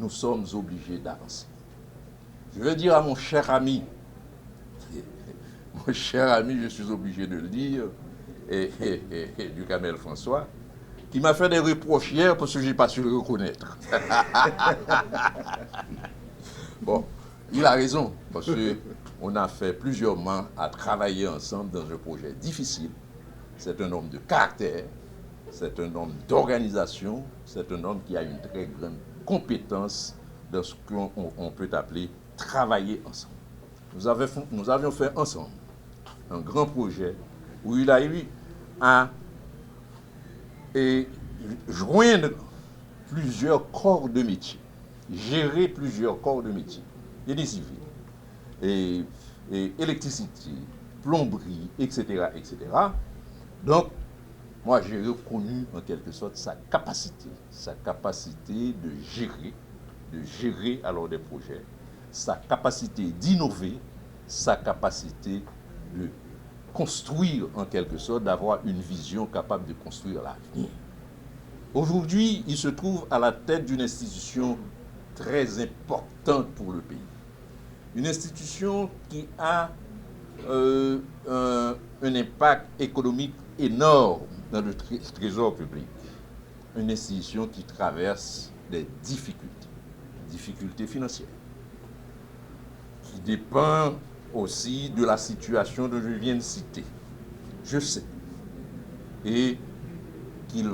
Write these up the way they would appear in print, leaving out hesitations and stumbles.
nous sommes obligés d'avancer. Je veux dire à mon cher ami, je suis obligé de le dire, et Duhamel François, qui m'a fait des reproches hier parce que je n'ai pas su le reconnaître. Bon, il a raison, parce qu'on a fait plusieurs mois à travailler ensemble dans un projet difficile. C'est un homme de caractère, c'est un homme d'organisation, c'est un homme qui a une très grande compétence dans ce qu'on peut appeler travailler ensemble. Nous avions fait ensemble un grand projet où il a eu à joindre plusieurs corps de métier, gérer plusieurs corps de métier, génie civil, et électricité, plomberie, etc., etc. Donc, moi, j'ai reconnu en quelque sorte sa capacité de gérer alors des projets, sa capacité d'innover, sa capacité de construire en quelque sorte, d'avoir une vision capable de construire l'avenir. Aujourd'hui, il se trouve à la tête d'une institution très importante pour le pays. Une institution qui a un impact économique énorme dans le trésor public. Une institution qui traverse des difficultés financières, qui dépend aussi de la situation que je viens de citer. Je sais. Et qu'il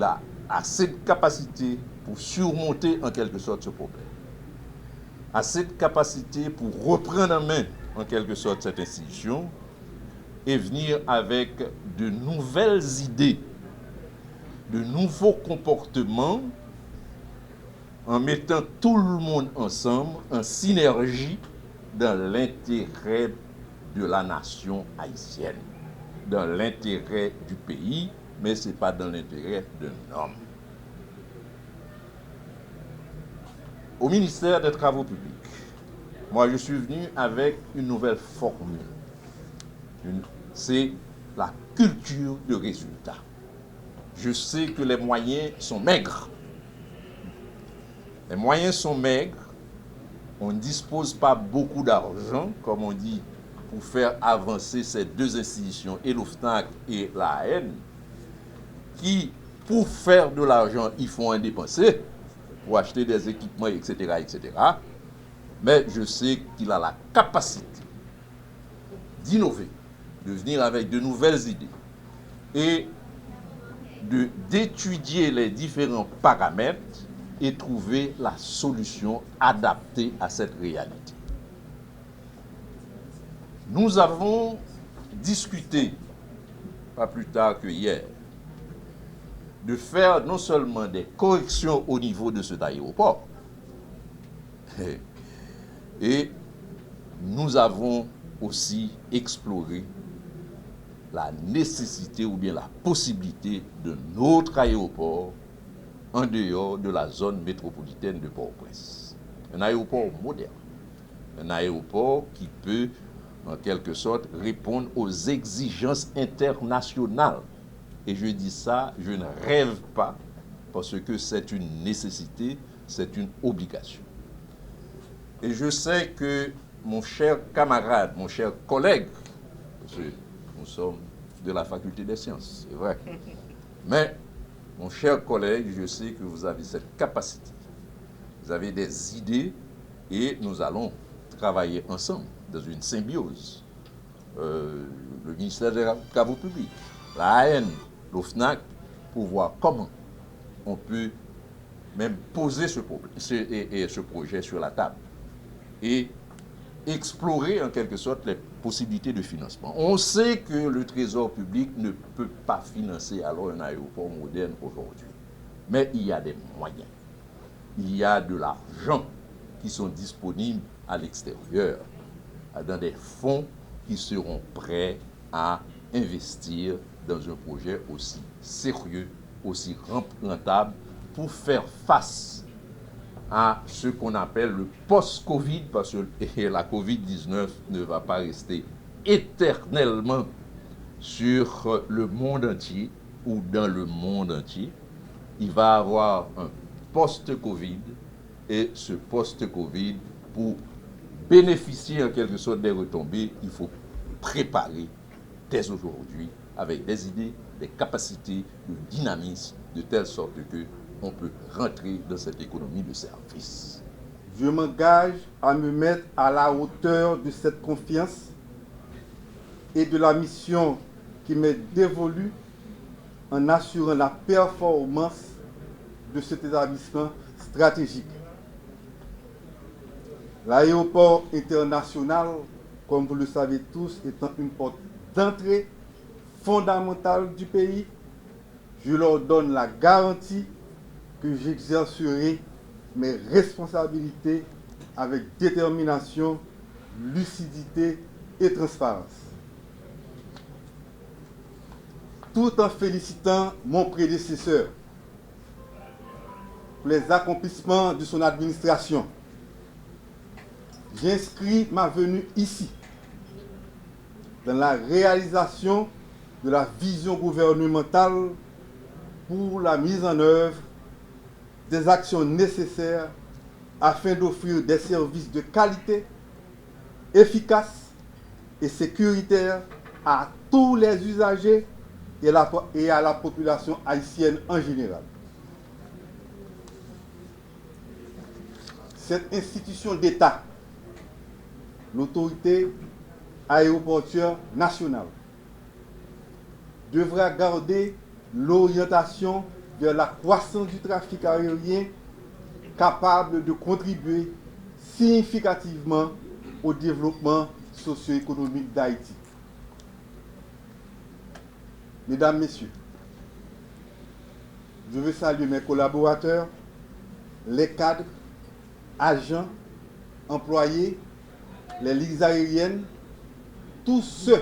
a assez de capacité pour surmonter en quelque sorte ce problème. Assez de capacité pour reprendre en main en quelque sorte cette institution et venir avec de nouvelles idées, de nouveaux comportements en mettant tout le monde ensemble, en synergie, dans l'intérêt de la nation haïtienne, dans l'intérêt du pays, mais ce n'est pas dans l'intérêt d'un homme. Au ministère des Travaux publics, moi je suis venu avec une nouvelle formule. C'est la culture de résultat. Je sais que les moyens sont maigres. Les moyens sont maigres. On ne dispose pas beaucoup d'argent, comme on dit, pour faire avancer ces deux institutions, et l'OFNAC et l'AN, qui, pour faire de l'argent, il faut en dépenser, pour acheter des équipements, etc., etc. Mais je sais qu'il a la capacité d'innover, de venir avec de nouvelles idées et d'étudier les différents paramètres et trouver la solution adaptée à cette réalité. Nous avons discuté, pas plus tard que hier, de faire non seulement des corrections au niveau de cet aéroport, et nous avons aussi exploré la nécessité ou bien la possibilité de notre aéroport en dehors de la zone métropolitaine de Port-au-Prince. Un aéroport moderne, un aéroport qui peut en quelque sorte répondre aux exigences internationales. Et je dis ça, je ne rêve pas, parce que c'est une nécessité, c'est une obligation. Et je sais que mon cher camarade, mon cher collègue, parce que nous sommes de la faculté des sciences, c'est vrai, mais mon cher collègue, je sais que vous avez cette capacité, vous avez des idées, et nous allons travailler ensemble dans une symbiose. Le ministère des Travaux publics, l'AN, l'OFNAC, pour voir comment on peut même poser ce projet sur la table et explorer en quelque sorte les possibilités de financement. On sait que le Trésor public ne peut pas financer alors un aéroport moderne aujourd'hui, mais il y a des moyens, il y a de l'argent qui sont disponibles à l'extérieur, dans des fonds qui seront prêts à investir dans un projet aussi sérieux, aussi rentable, pour faire face à ce qu'on appelle le post-Covid, parce que la Covid-19 ne va pas rester éternellement sur le monde entier ou dans le monde entier. Il va y avoir un post-Covid et ce post-Covid, pour bénéficier en quelque sorte des retombées, il faut préparer dès aujourd'hui avec des idées, des capacités, le dynamisme, de telle sorte que on peut rentrer dans cette économie de service. Je m'engage à me mettre à la hauteur de cette confiance et de la mission qui m'est dévolue en assurant la performance de cet établissement stratégique. L'aéroport international, comme vous le savez tous, étant une porte d'entrée fondamentale du pays, je leur donne la garantie que j'exercerai mes responsabilités avec détermination, lucidité et transparence. Tout en félicitant mon prédécesseur pour les accomplissements de son administration, j'inscris ma venue ici dans la réalisation de la vision gouvernementale pour la mise en œuvre des actions nécessaires afin d'offrir des services de qualité, efficaces et sécuritaires à tous les usagers et à la population haïtienne en général. Cette institution d'État, l'autorité aéroportuaire nationale, devra garder l'orientation vers la croissance du trafic aérien capable de contribuer significativement au développement socio-économique d'Haïti. Mesdames, Messieurs, je veux saluer mes collaborateurs, les cadres, agents, employés, les lignes aériennes, tous ceux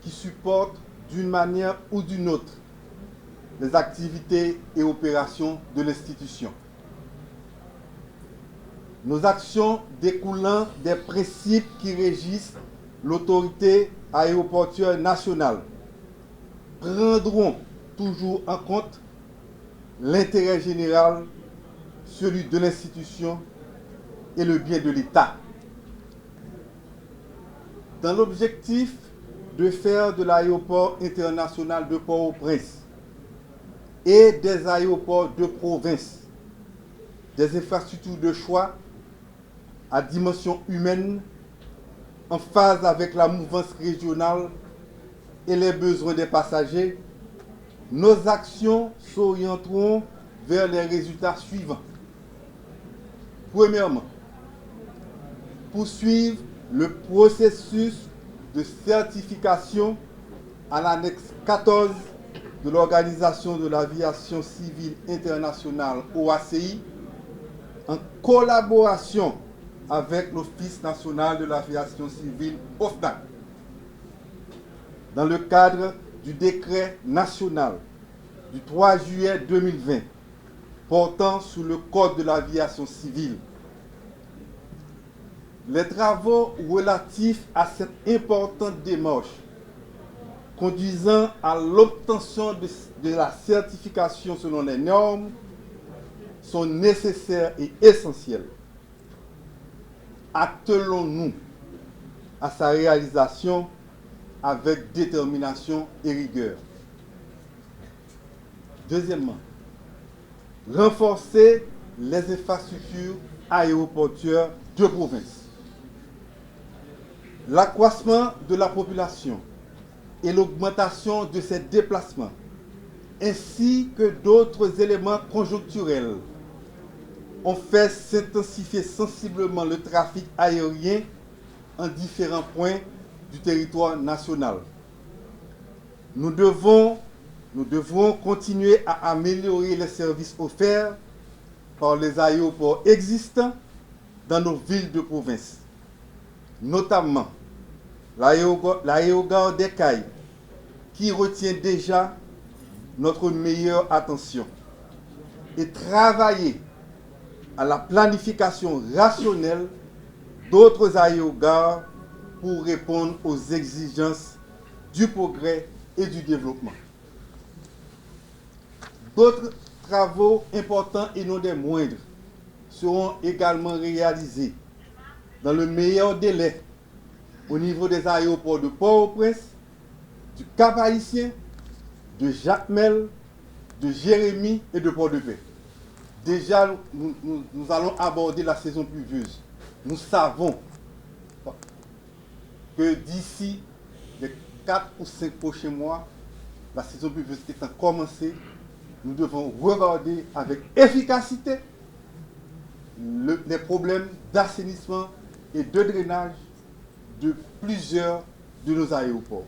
qui supportent d'une manière ou d'une autre les activités et opérations de l'institution. Nos actions découlant des principes qui régissent l'autorité aéroportuaire nationale prendront toujours en compte l'intérêt général, celui de l'institution et le bien de l'État. Dans l'objectif de faire de l'aéroport international de Port-au-Prince et des aéroports de province des infrastructures de choix à dimension humaine en phase avec la mouvance régionale et les besoins des passagers, nos actions s'orienteront vers les résultats suivants. Premièrement, poursuivre le processus de certification à l'annexe 14 de l'Organisation de l'Aviation Civile Internationale OACI en collaboration avec l'Office national de l'aviation civile OFNAC dans le cadre du décret national du 3 juillet 2020 portant sur le Code de l'aviation civile. Les travaux relatifs à cette importante démarche conduisant à l'obtention de la certification selon les normes sont nécessaires et essentiels. Attelons-nous à sa réalisation avec détermination et rigueur. Deuxièmement, renforcer les infrastructures aéroportuaires de province. L'accroissement de la population et l'augmentation de ses déplacements, ainsi que d'autres éléments conjoncturels, ont fait s'intensifier sensiblement le trafic aérien en différents points du territoire national. Nous devons continuer à améliorer les services offerts par les aéroports existants dans nos villes de province, notamment l'aérogare d'Ekaï, qui retient déjà notre meilleure attention, et travailler à la planification rationnelle d'autres aérogares pour répondre aux exigences du progrès et du développement. D'autres travaux importants et non des moindres seront également réalisés dans le meilleur délai au niveau des aéroports de Port-au-Prince, du Cap-Haïtien, de Jacmel, de Jérémie et de Port-de-Paix. Déjà, nous allons aborder la saison pluvieuse. Nous savons que d'ici les 4 ou 5 prochains mois, la saison pluvieuse étant commencée, nous devons regarder avec efficacité les problèmes d'assainissement et de drainage de plusieurs de nos aéroports.